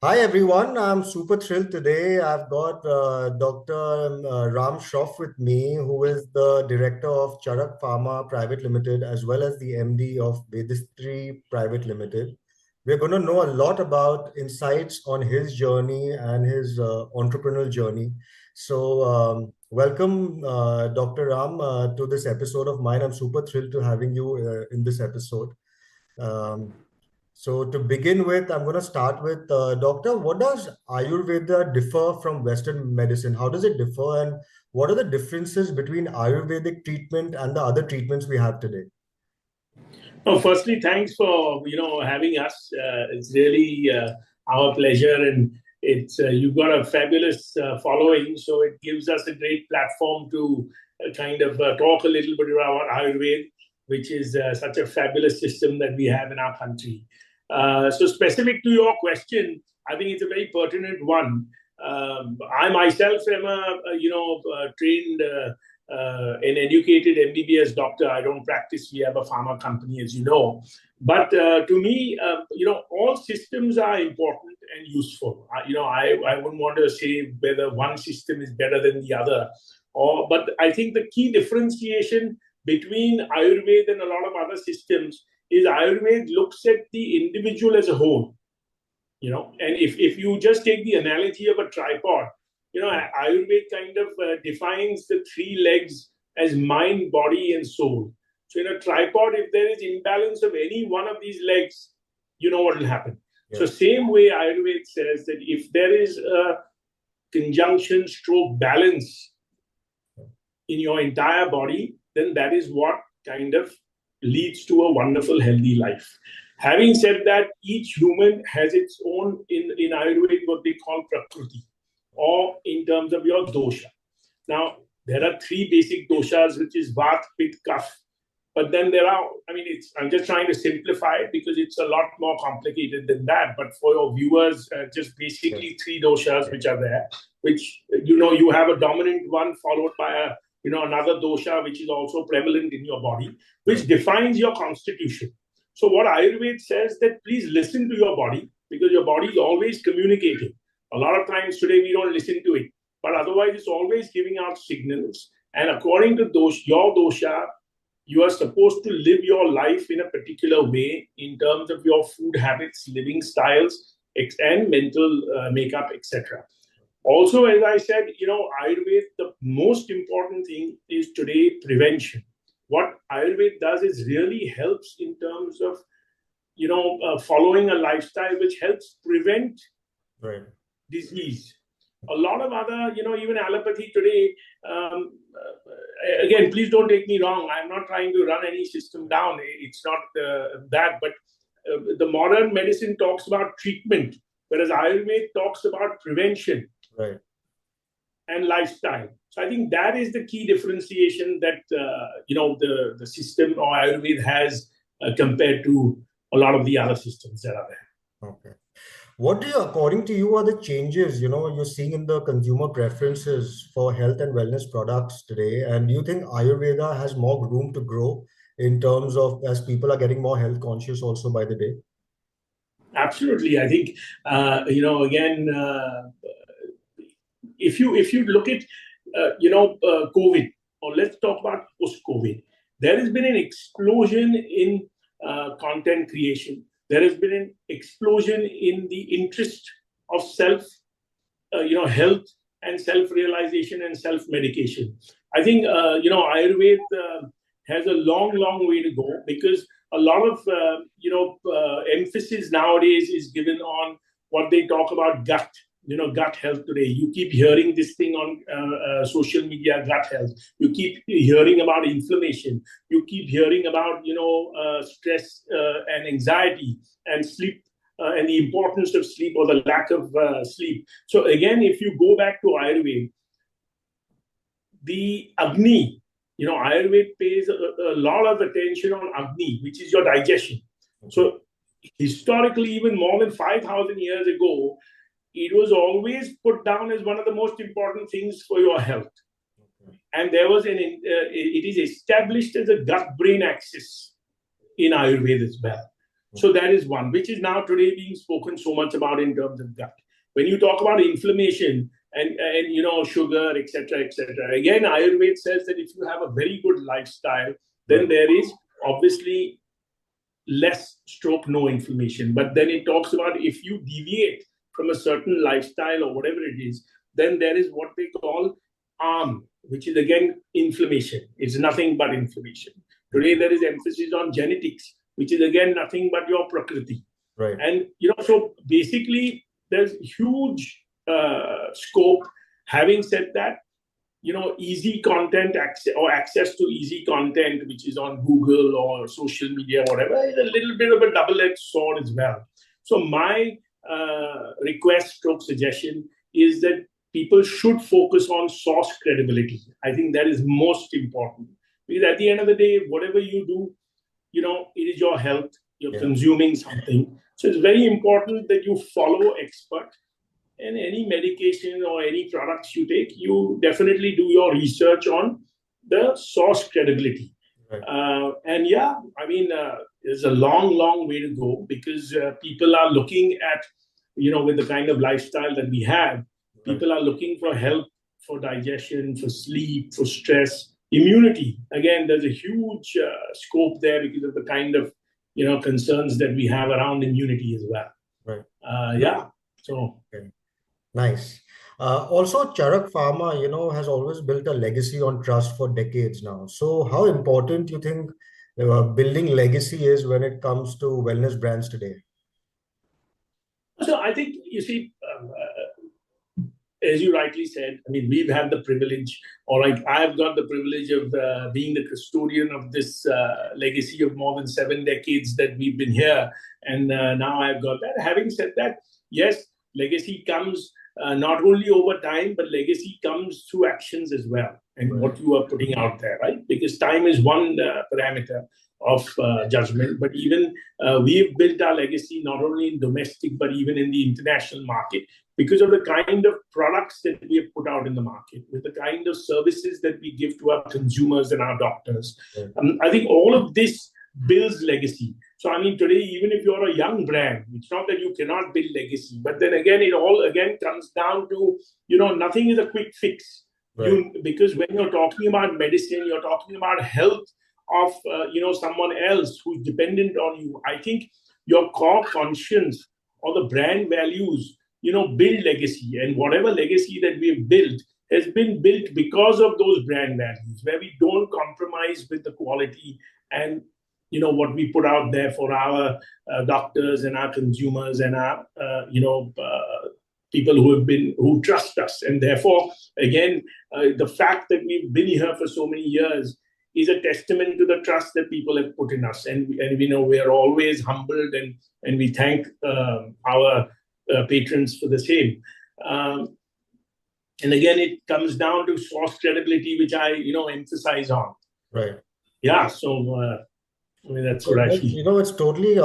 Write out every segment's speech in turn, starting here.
Hi everyone, I'm super thrilled today. I've got Dr. Ram Shroff with me, who is the director of Charak Pharma Private Limited, as well as the MD of Vedistry Private Limited. We're going to know a lot about insights on his journey and his entrepreneurial journey. Welcome, Dr. Ram, to this episode of mine. I'm super thrilled to having you in this episode. Um, so to begin with, I'm going to start with Doctor. What does Ayurveda differ from Western medicine? How does it differ, and what are the differences between Ayurvedic treatment and the other treatments we have today? Oh, firstly, thanks for having us. It's really our pleasure, and it's you've got a fabulous following, so it gives us a great platform to kind of talk a little bit about Ayurveda, which is such a fabulous system that we have in our country. So, specific to your question, I think it's a very pertinent one. I myself am a trained. An educated MBBS doctor. I don't practice. We have a pharma company, as you know. But to me, all systems are important and useful. I wouldn't want to say whether one system is better than the other. But I think the key differentiation between Ayurveda and a lot of other systems is Ayurveda looks at the individual as a whole. And if you just take the analogy of a tripod, Ayurveda kind of defines the three legs as mind, body, and soul. So in a tripod, if there is imbalance of any one of these legs, you know what will happen. Yeah. So same way Ayurveda says that if there is a conjunction stroke balance in your entire body, then that is what kind of leads to a wonderful, healthy life. Having said that, each human has its own, in Ayurveda, what they call prakriti, or in terms of your dosha. Now, there are three basic doshas, which is Vata, Pitta, Kapha. But then there are, I'm just trying to simplify it because it's a lot more complicated than that. But for your viewers, just basically three doshas which are there, which, you have a dominant one followed by another dosha, which is also prevalent in your body, which defines your constitution. So what Ayurveda says that please listen to your body because your body is always communicating. A lot of times today we don't listen to it, but otherwise it's always giving out signals. And according to your dosha, you are supposed to live your life in a particular way in terms of your food habits, living styles, and mental makeup, etc. Also, as I said, Ayurveda, the most important thing is today prevention. What Ayurveda does is really helps in terms of, following a lifestyle which helps prevent disease. A lot of other, even allopathy today, again, please don't take me wrong. I'm not trying to run any system down. It's not that, but the modern medicine talks about treatment, whereas Ayurveda talks about prevention and lifestyle. So I think that is the key differentiation that, the system or Ayurveda has compared to a lot of the other systems that are there. Okay. What do you, according to you, are the changes, you're seeing in the consumer preferences for health and wellness products today? And do you think Ayurveda has more room to grow in terms of as people are getting more health conscious also by the day? Absolutely. I think, again, if you look at, COVID, or let's talk about post-COVID, there has been an explosion in content creation. There has been an explosion in the interest of self, health and self-realization and self-medication. I think, Ayurveda has a long, long way to go because a lot of, emphasis nowadays is given on what they talk about gut health today. You keep hearing this thing on social media, gut health. You keep hearing about inflammation. You keep hearing about, stress and anxiety and sleep and the importance of sleep or the lack of sleep. So again, if you go back to Ayurveda, the Agni, Ayurveda pays a lot of attention on Agni, which is your digestion. So historically, even more than 5,000 years ago, it was always put down as one of the most important things for your health. And there was it is established as a gut-brain axis in Ayurveda as well. So that is one, which is now today being spoken so much about in terms of gut. When you talk about inflammation and sugar, etc., etc., again, Ayurveda says that if you have a very good lifestyle, then there is obviously less stroke, no inflammation. But then it talks about if you deviate from a certain lifestyle or whatever it is, then there is what they call which is again inflammation. It's nothing but inflammation. Today there is emphasis on genetics, which is again nothing but your prakriti. Right. And so basically there's huge scope. Having said that, easy content access to easy content, which is on Google or social media, whatever, is a little bit of a double-edged sword as well. So my request stroke suggestion is that people should focus on source credibility. I think that is most important, because at the end of the day, whatever you do, it is your health. You're consuming something. So it's very important that you follow expert. And any medication or any products you take, you definitely do your research on the source credibility. Right. And there's a long way to go, because people are looking at, with the kind of lifestyle that we have, people are looking for help for digestion, for sleep, for stress, immunity. Again, there's a huge scope there because of the kind of, concerns that we have around immunity as well. Right. So. Okay. Nice. Also, Charak Pharma, has always built a legacy on trust for decades now. So how important do you think building legacy is when it comes to wellness brands today? So I think, as you rightly said, we've had the privilege, I've got the privilege of being the custodian of this legacy of more than 7 decades that we've been here. And now I've got that. Having said that, yes, legacy comes not only over time, but legacy comes through actions as well, and what you are putting out there, right? Because time is one parameter of judgment, but even we've built our legacy not only in domestic, but even in the international market, because of the kind of products that we have put out in the market, with the kind of services that we give to our consumers and our doctors. I think all of this builds legacy. So, today, even if you're a young brand, it's not that you cannot build legacy, but then again, it all again comes down to, nothing is a quick fix. Right. Because when you're talking about medicine, you're talking about health of, someone else who's dependent on you. I think your core conscience or the brand values, build legacy. And whatever legacy that we've built has been built because of those brand values, where we don't compromise with the quality and what we put out there for our doctors and our consumers and our people who trust us. And therefore, again, the fact that we've been here for so many years is a testament to the trust that people have put in us. And we are always humbled, and we thank our patrons for the same. And again, it comes down to source credibility, which I emphasize on. Right. Yeah. So. That's what I feel. It's totally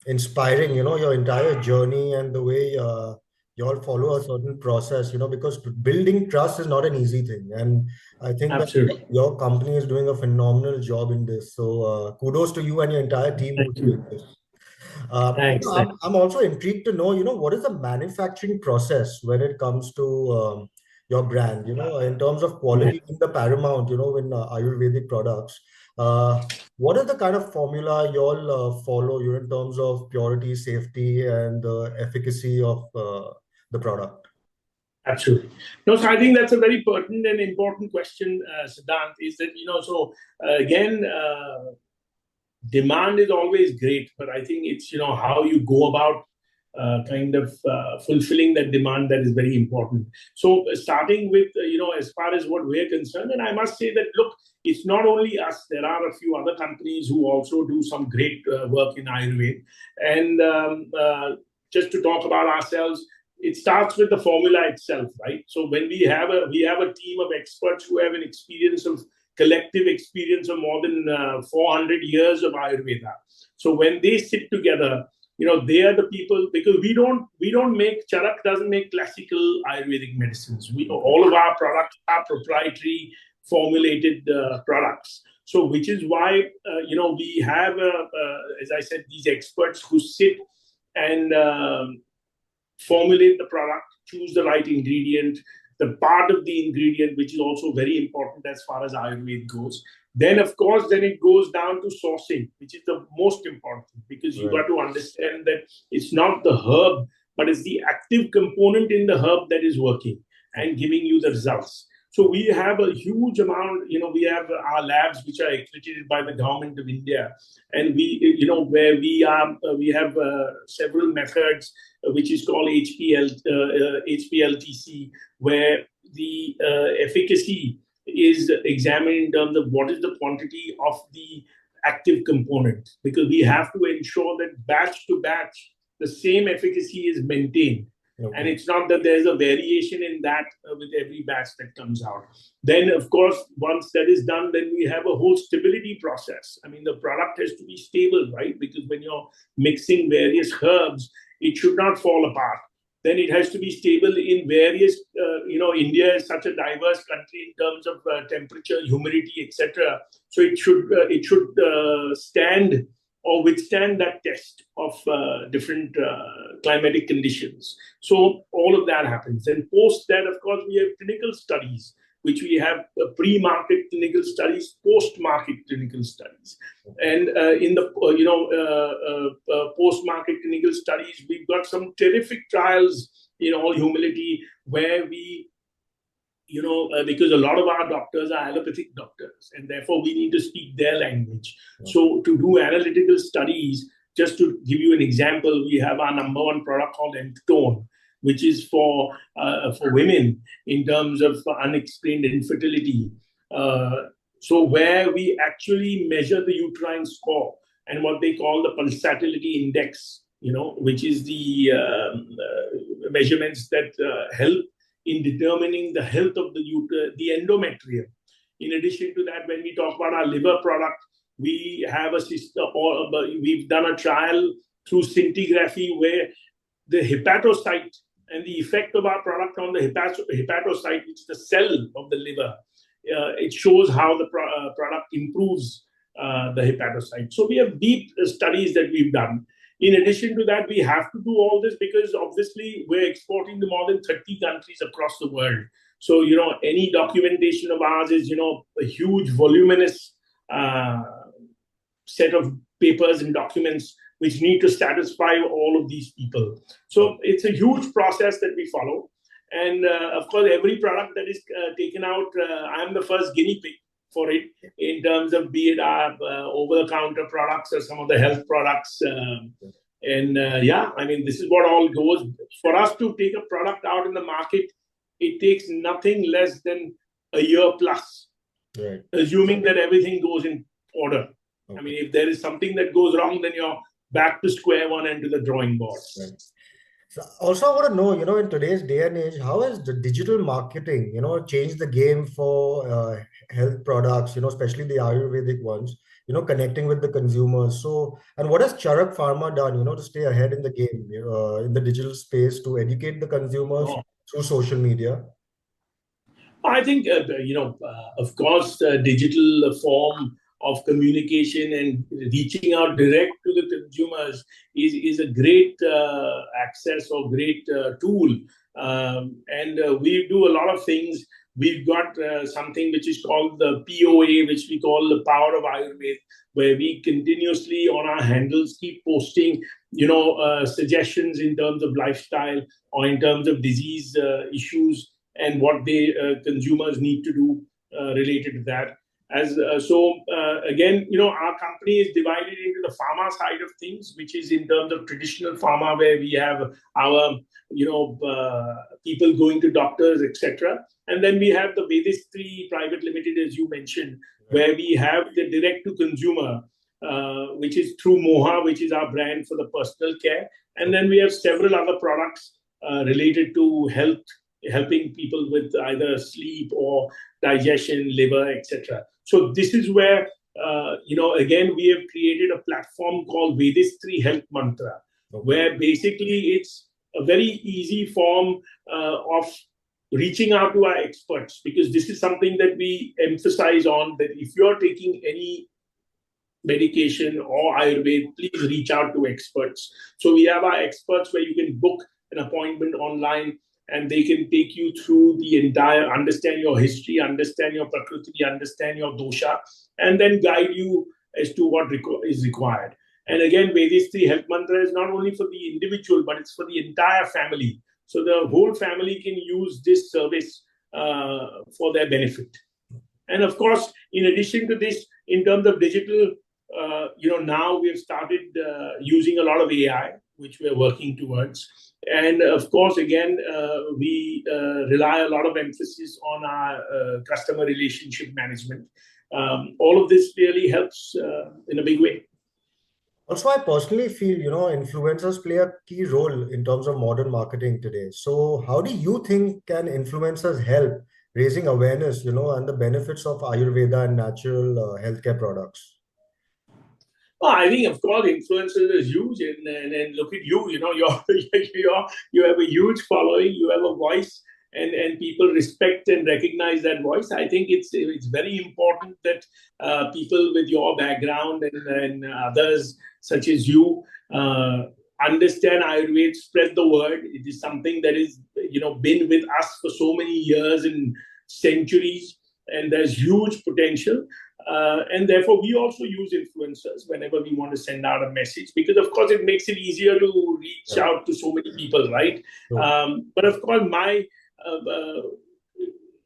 inspiring, your entire journey and the way you all follow a certain process, because building trust is not an easy thing. And I think Absolutely. that your company is doing a phenomenal job in this. So kudos to you and your entire team. Thank you. Thanks. I'm also intrigued to know, what is the manufacturing process when it comes to your brand, in terms of quality being the paramount, in Ayurvedic products. What is the kind of formula you all follow in terms of purity, safety, and efficacy of the product? Absolutely. No, so I think that's a very pertinent and important question, Siddhant, is that, again, demand is always great, but I think it's, how you go about fulfilling that demand that is very important. So starting with, as far as what we're concerned, and I must say that, look, it's not only us. There are a few other companies who also do some great work in Ayurveda. And just to talk about ourselves, it starts with the formula itself, right? So when we have a team of experts who have an collective experience of more than 400 years of Ayurveda. So when they sit together, they are the people, because Charak doesn't make classical Ayurvedic medicines. All of our products are proprietary formulated products. So, which is why, we have, as I said, these experts who sit and formulate the product, choose the right ingredient, the part of the ingredient, which is also very important as far as Ayurveda goes. Then, of course, then it goes down to sourcing, which is the most important, because you got to understand that it's not the herb, but it's the active component in the herb that is working and giving you the results. So we have a huge amount, we have our labs which are accredited by the government of India, and where we have several methods, which is called HPLTC, where the efficacy is examined in terms of what is the quantity of the active component, because we have to ensure that batch to batch, the same efficacy is maintained. Okay. And it's not that there's a variation in that with every batch that comes out. Then, of course, once that is done, then we have a whole stability process. I mean, the product has to be stable, right? Because when you're mixing various herbs, it should not fall apart. Then it has to be stable in various, India is such a diverse country in terms of temperature, humidity, etc. So it should stand or withstand that test of different climatic conditions. So all of that happens. And post that, of course, we have clinical studies, which we have pre-market clinical studies, post-market clinical studies. And in the post-market clinical studies, we've got some terrific trials, in all humility, where we, because a lot of our doctors are allopathic doctors, and therefore we need to speak their language. Okay. So to do analytical studies, just to give you an example, we have our number one product called Entone, which is for women in terms of unexplained infertility. So where we actually measure the uterine score and what they call the pulsatility index, which is the measurements that help in determining the health of the endometrium. In addition to that, when we talk about our liver product, we have we've done a trial through scintigraphy where the hepatocyte and the effect of our product on the hepatocyte, which is the cell of the liver, it shows how the product improves the hepatocyte. So we have deep studies that we've done. In addition to that, we have to do all this because obviously we're exporting to more than 30 countries across the world. So, any documentation of ours is, a huge voluminous set of papers and documents which need to satisfy all of these people. So it's a huge process that we follow. And of course, every product that is taken out, I'm the first guinea pig for it in terms of be it our over-the-counter products or some of the health products. This is what all goes. For us to take a product out in the market, it takes nothing less than a year plus, right, assuming that everything goes in order. Okay. I mean, if there is something that goes wrong, then you're back to square one and to the drawing board. Right. So also, I want to know, in today's day and age, how has the digital marketing, changed the game for health products, especially the Ayurvedic ones, connecting with the consumers. So, and what has Charak Pharma done, to stay ahead in the game, in the digital space, to educate the consumers through social media? I think, of course, the digital form of communication and reaching out direct to the consumers is a great access or great tool. And we do a lot of things. We've got something which is called the POA, which we call the Power of Ayurveda, where we continuously on our handles keep posting, suggestions in terms of lifestyle or in terms of disease issues and what the consumers need to do related to that. Again, our company is divided into the pharma side of things, which is in terms of traditional pharma, where we have our, people going to doctors, etc. And then we have the Vedistry Private Limited, as you mentioned, where we have the direct to consumer, which is through Moha, which is our brand for the personal care. And then we have several other products related to health, helping people with either sleep or digestion, liver, etc. So this is where, again, we have created a platform called Vedistry Health Mantra, where basically it's a very easy form of reaching out to our experts, because this is something that we emphasize on, that if you're taking any medication or Ayurveda, please reach out to experts. So we have our experts where you can book an appointment online and they can take you through the entire, understand your history, understand your prakriti, understand your dosha, and then guide you as to what is required. And again, Vedistry Health Mantra is not only for the individual, but it's for the entire family. So the whole family can use this service for their benefit. And of course, in addition to this, in terms of digital, now we've started using a lot of AI, which we're working towards. And of course, again, we rely a lot of emphasis on our customer relationship management. All of this really helps in a big way. Also, I personally feel, influencers play a key role in terms of modern marketing today. So, how do you think can influencers help raising awareness, and the benefits of Ayurveda and natural healthcare products? Well, I think, of course, influencers is huge, and look at you. You have a huge following, you have a voice, and people respect and recognize that voice. I think it's very important that people with your background and others such as you understand Ayurveda, spread the word. It is something that is been with us for so many years and centuries, and there's huge potential. And therefore, we also use influencers whenever we want to send out a message, because, of course, it makes it easier to reach out to so many people, right? But of course,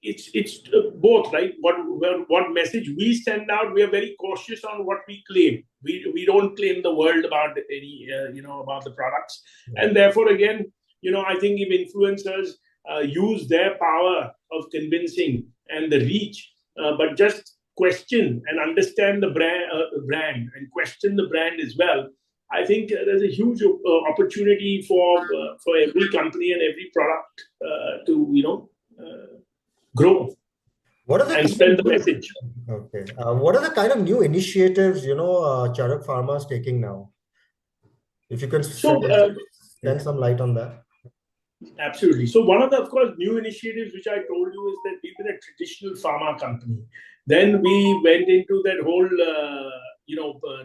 it's both, right? What message we send out, we are very cautious on what we claim. We don't claim the world about any about the products, and therefore, again, I think if influencers use their power of convincing and the reach, but just question and understand the brand and question the brand as well, I think there's a huge opportunity for every company and every product to grow and spread the message. Okay. What are the kind of new initiatives Charak Pharma is taking now? If you can shed some light on that. Absolutely. So one of the, of course, new initiatives which I told you is that we've been a traditional pharma company. Then we went into that whole,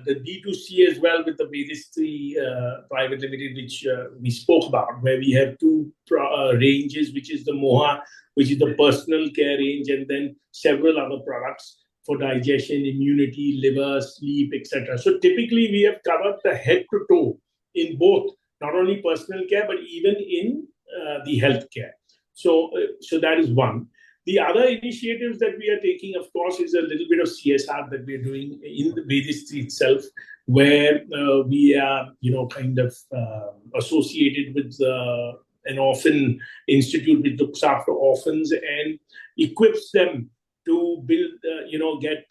the D2C as well with the Vedistry Private Limited, which we spoke about, where we have two ranges, which is the Moha, which is the personal care range, and then several other products for digestion, immunity, liver, sleep, etc. So typically we have covered the head to toe in both, not only personal care, but even in the healthcare. So that is one. The other initiatives that we are taking, of course, is a little bit of CSR that we're doing in the Vedistry itself, where we are, kind of associated with an orphan institute which looks after orphans and equips them to build, get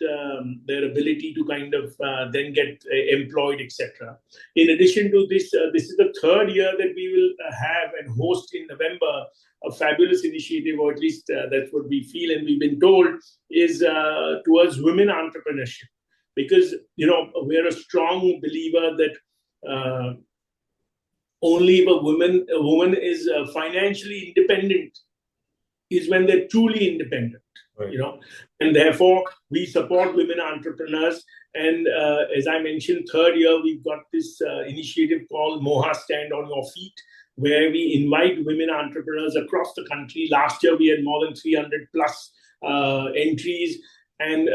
their ability to kind of then get employed, etc. In addition to this, this is the third year that we will have and host in November a fabulous initiative, or at least that's what we feel and we've been told, is towards women entrepreneurship. Because, we're a strong believer that only if a woman is financially independent is when they're truly independent. Right. And therefore we support women entrepreneurs. And as I mentioned, third year, we've got this initiative called Moha Stand on Your Feet, where we invite women entrepreneurs across the country. Last year, we had more than 300 plus entries. And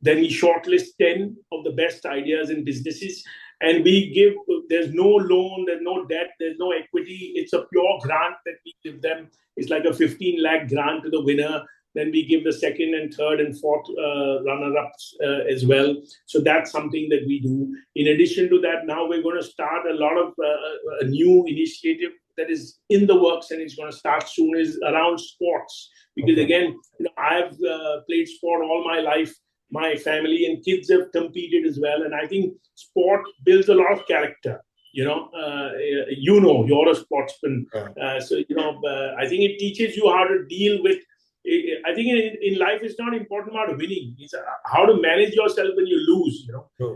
then we shortlist 10 of the best ideas and businesses. And we give, there's no loan, there's no debt, there's no equity. It's a pure grant that we give them. It's like a 15 lakh grant to the winner. Then we give the second and third and fourth runner-ups as well. So that's something that we do. In addition to that, now we're going to start a lot of a new initiative that is in the works, and it's going to start soon, is around sports. Because again, I've played sport all my life. My family and kids have competed as well. And I think sport builds a lot of character. You're a sportsman. So, I think it teaches you how to deal with, I think in life, it's not important about winning. It's how to manage yourself when you lose,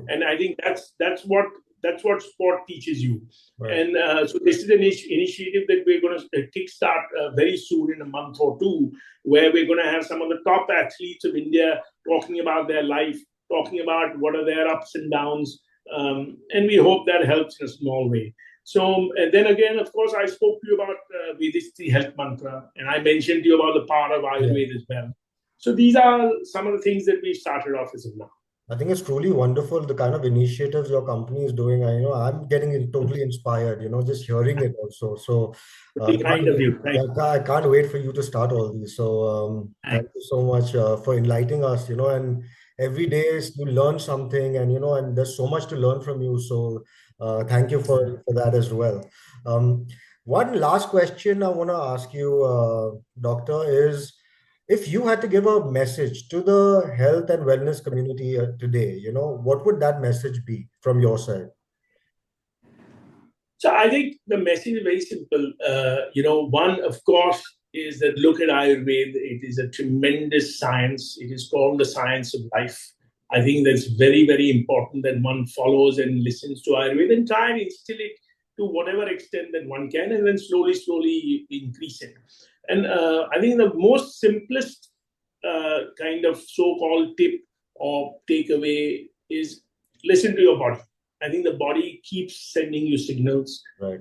And I think that's what That's what sport teaches you. Right. And so this is an initiative that we're going to kickstart very soon, in a month or two, where we're going to have some of the top athletes of India talking about their life, talking about what are their ups and downs. And we hope that helps in a small way. So then again, of course, I spoke to you about Vedistry health mantra, and I mentioned to you about the power of Ayurveda as well. So these are some of the things that we started off as of now. I think it's truly wonderful, the kind of initiatives your company is doing. I'm getting totally inspired, just hearing it also. So Very kind of you. I can't wait for you to start all these. So thank you so much for enlightening us, and every day you learn something, and there's so much to learn from you. So thank you for that as well. One last question I want to ask you, Doctor, is, if you had to give a message to the health and wellness community today, what would that message be from your side? So I think the message is very simple. One, of course, is that look at Ayurveda. It is a tremendous science. It is called the science of life. I think that's very, very important that one follows and listens to Ayurveda and try and instill it to whatever extent that one can, and then slowly, slowly increase it. And I think the most simplest kind of so-called tip or takeaway is listen to your body. I think the body keeps sending you signals. Right.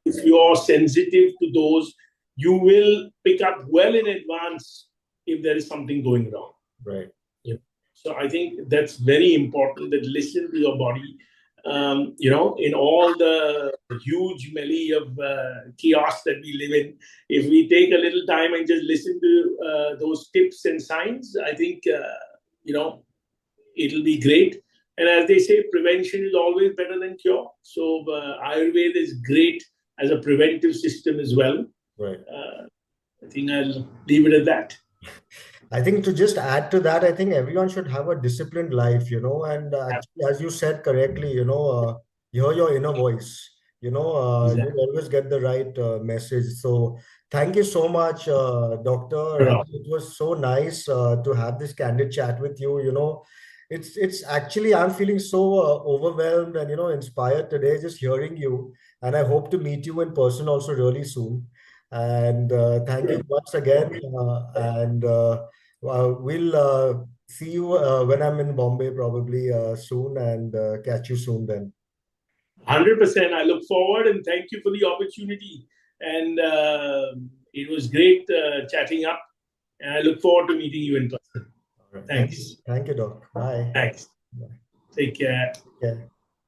If you're sensitive to those, you will pick up well in advance if there is something going wrong. Right. Yeah. So I think that's very important, that listen to your body. In all the huge melee of chaos that we live in, if we take a little time and just listen to those tips and signs, I think, it'll be great. And as they say, prevention is always better than cure. So Ayurveda is great as a preventive system as well. Right. I think I'll leave it at that. I think to just add to that, I think everyone should have a disciplined life, and actually, as you said correctly, hear your inner voice, Exactly. you'll always get the right message. So thank you so much, Doctor. I Sure. think it was so nice to have this candid chat with you. It's actually, I'm feeling so overwhelmed and, inspired today just hearing you. And I hope to meet you in person also really soon. And thank you once again. And we'll see you when I'm in Bombay probably soon, and catch you soon then. 100%. I look forward, and thank you for the opportunity. And it was great chatting up. And I look forward to meeting you in person. All right. Thanks. Thank you, Doc. Bye. Thanks. Bye. Take care. Yeah.